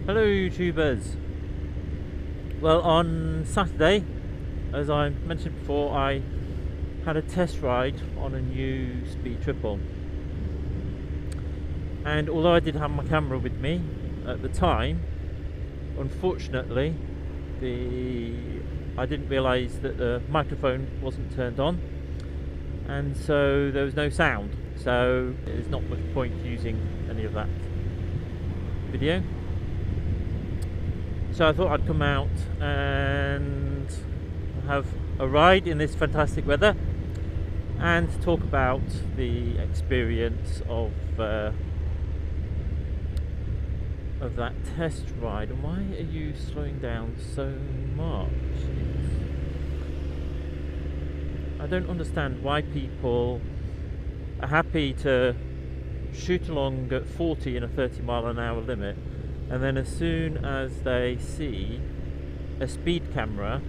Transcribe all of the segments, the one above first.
Hello YouTubers. Well, on Saturday, as I mentioned before, I had a test ride on a new Speed Triple, and although I did have my camera with me at the time, unfortunately I didn't realise that the microphone wasn't turned on, and so there was no sound, so there's not much point using any of that video. So I thought I'd come out and have a ride in this fantastic weather and talk about the experience of that test ride. And why are you slowing down so much? I don't understand why people are happy to shoot along at 40 in a 30-mile-an-hour limit, and then as soon as they see a speed camera,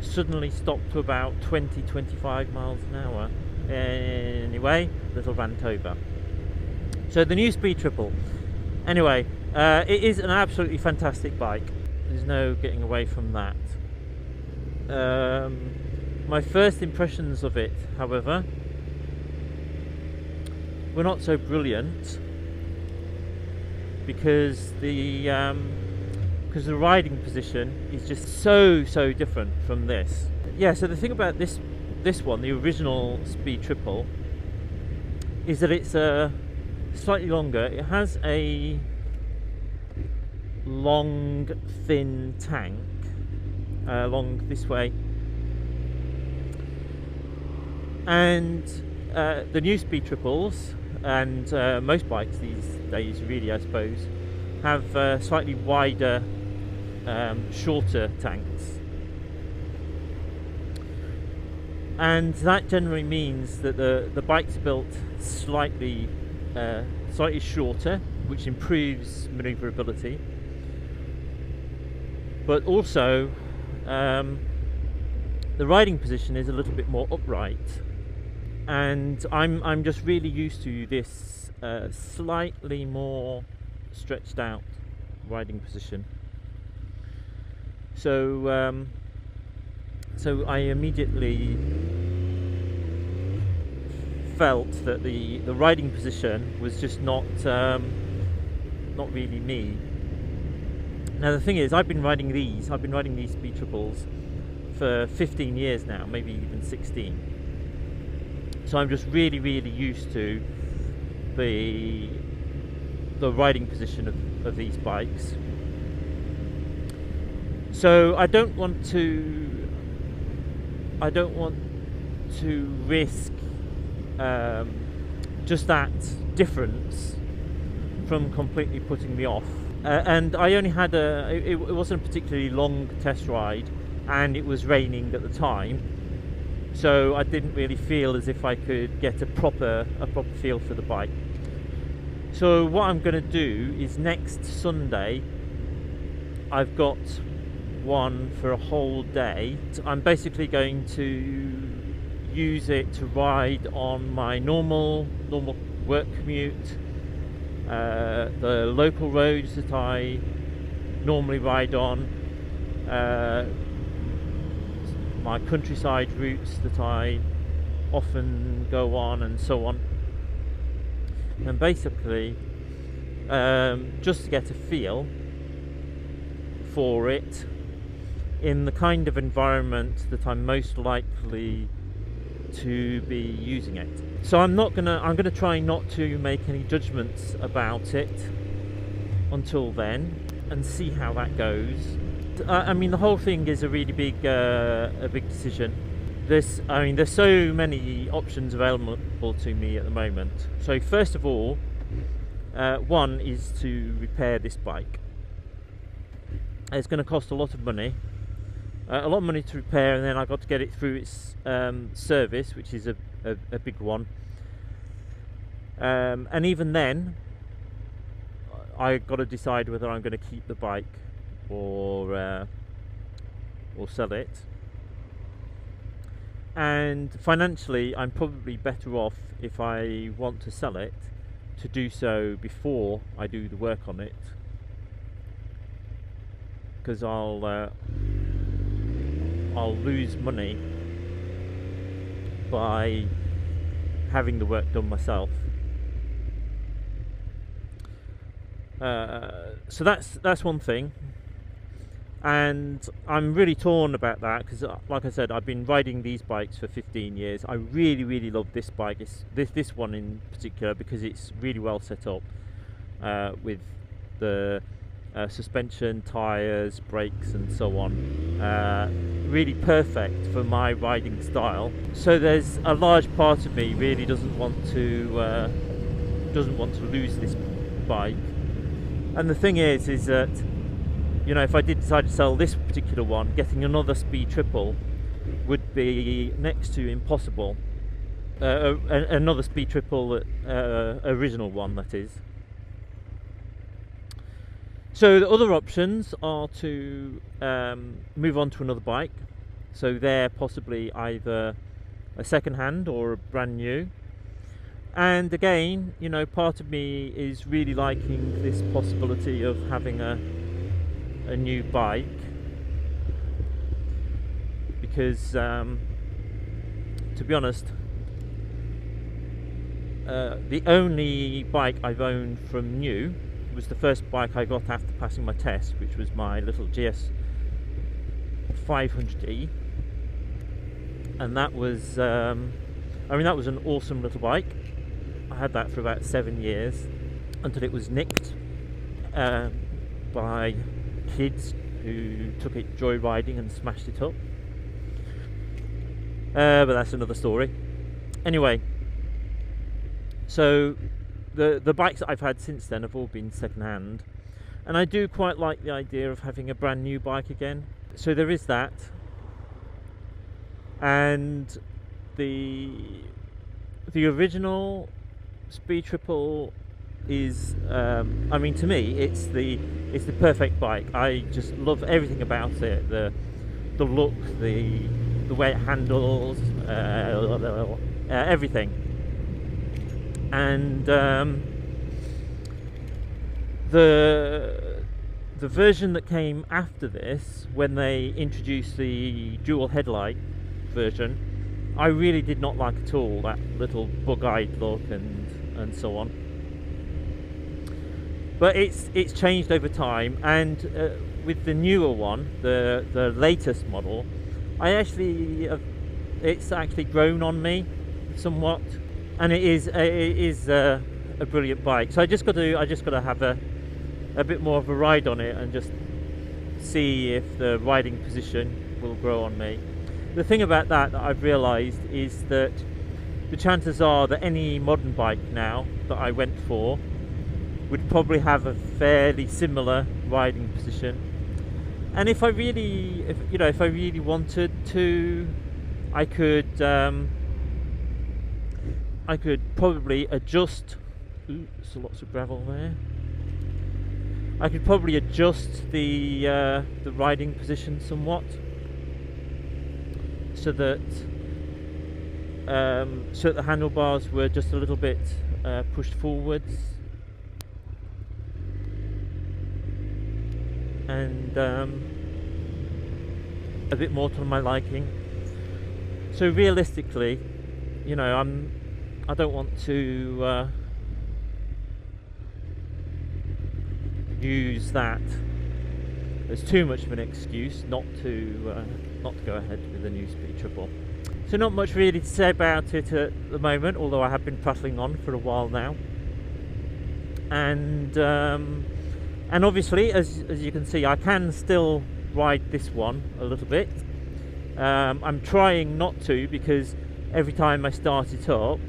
suddenly stop to about 20-25 miles an hour. Anyway, little rant over. So the new Speed Triple. Anyway, it is an absolutely fantastic bike. There's no getting away from that. My first impressions of it, however, were not so brilliant, because the riding position is just so different from this. Yeah, so the thing about this one, the original Speed Triple, is that it's slightly longer. It has a long, thin tank along this way, and the new Speed Triples and most bikes these days, really, I suppose, have slightly wider, shorter tanks, and that generally means that the bikes are built slightly shorter, which improves manoeuvrability, but also the riding position is a little bit more upright. And I'm just really used to this slightly more stretched out riding position. So so I immediately felt that the riding position was just not really me. Now the thing is, I've been riding these Speed Triples for 15 years now, maybe even 16. So I'm just really used to the riding position of these bikes. So I don't want to risk just that difference from completely putting me off. And I only had it wasn't a particularly long test ride, and it was raining at the time. So I didn't really feel as if I could get a proper feel for the bike. So what I'm going to do is, next Sunday I've got one for a whole day. I'm basically going to use it to ride on my normal work commute, the local roads that I normally ride on, my countryside routes that I often go on, and so on. And basically just to get a feel for it in the kind of environment that I'm most likely to be using it. So I'm gonna try not to make any judgments about it until then, and see how that goes. I mean, the whole thing is a really big decision. There's so many options available to me at the moment. So first of all, one is to repair this bike. It's going to cost a lot of money to repair, and then I've got to get it through its service, which is a big one. And even then, I've got to decide whether I'm going to keep the bike or sell it. And financially, I'm probably better off, if I want to sell it, to do so before I do the work on it, because I'll lose money by having the work done myself. So that's one thing, and I'm really torn about that because, like I said, I've been riding these bikes for 15 years. I really love this bike, this one in particular, because it's really well set up with the suspension, tyres, brakes and so on. Really perfect for my riding style. So there's a large part of me really doesn't want to lose this bike. And the thing is that, you know, if I did decide to sell this particular one, getting another Speed Triple would be next to impossible. Another Speed Triple, original one, that is. So the other options are to move on to another bike. So they're possibly either a second hand or a brand new. And again, you know, part of me is really liking this possibility of having a new bike, because to be honest, the only bike I've owned from new was the first bike I got after passing my test, which was my little GS 500e, and that was I mean, that was an awesome little bike. I had that for about 7 years until it was nicked by kids who took it joyriding and smashed it up. But that's another story. Anyway, so the bikes that I've had since then have all been second hand, and I do quite like the idea of having a brand new bike again. So there is that, and the original Speed Triple is, I mean, to me it's the perfect bike. I just love everything about it, the look, the way it handles, everything. And the version that came after this, when they introduced the dual headlight version, I really did not like at all, that little bug-eyed look and so on. But it's changed over time, and with the newer one, the latest model, it's actually grown on me somewhat, and it is a brilliant bike. So I just got to have a bit more of a ride on it and just see if the riding position will grow on me. The thing about that I've realised is that the chances are that any modern bike now that I went for would probably have a fairly similar riding position. And if I really wanted to, I could probably adjust. Ooh, so lots of gravel there. I could probably adjust the riding position somewhat, so that the handlebars were just a little bit pushed forwards, and a bit more to my liking. So realistically, you know, I don't want to use that as too much of an excuse not to go ahead with the new Speed Triple. So not much really to say about it at the moment, although I have been prattling on for a while now. And obviously, as you can see, I can still ride this one a little bit. I'm trying not to, because every time I start it up,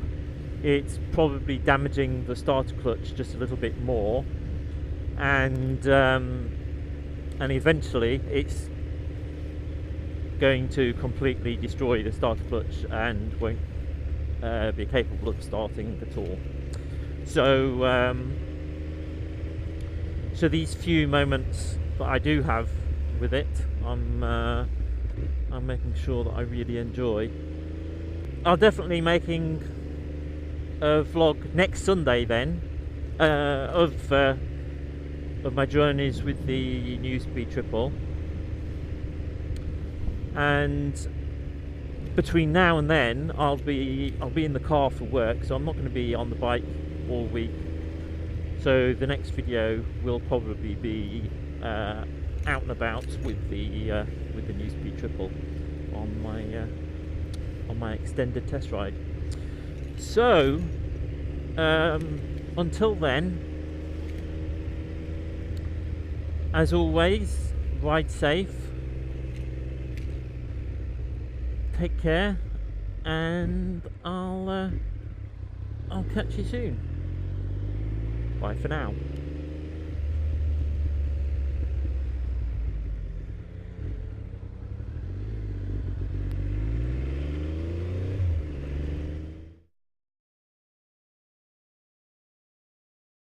it's probably damaging the starter clutch just a little bit more, and eventually it's going to completely destroy the starter clutch and won't be capable of starting at all. So so these few moments that I do have with it, I'm making sure that I really enjoy. I'll definitely making a vlog next Sunday then of my journeys with the new Speed Triple. and between now and then I'll be in the car for work, so I'm not going to be on the bike all week. So the next video will probably be out and about with the new Speed Triple on my extended test ride. So until then, as always, ride safe, take care, and I'll catch you soon. Bye for now.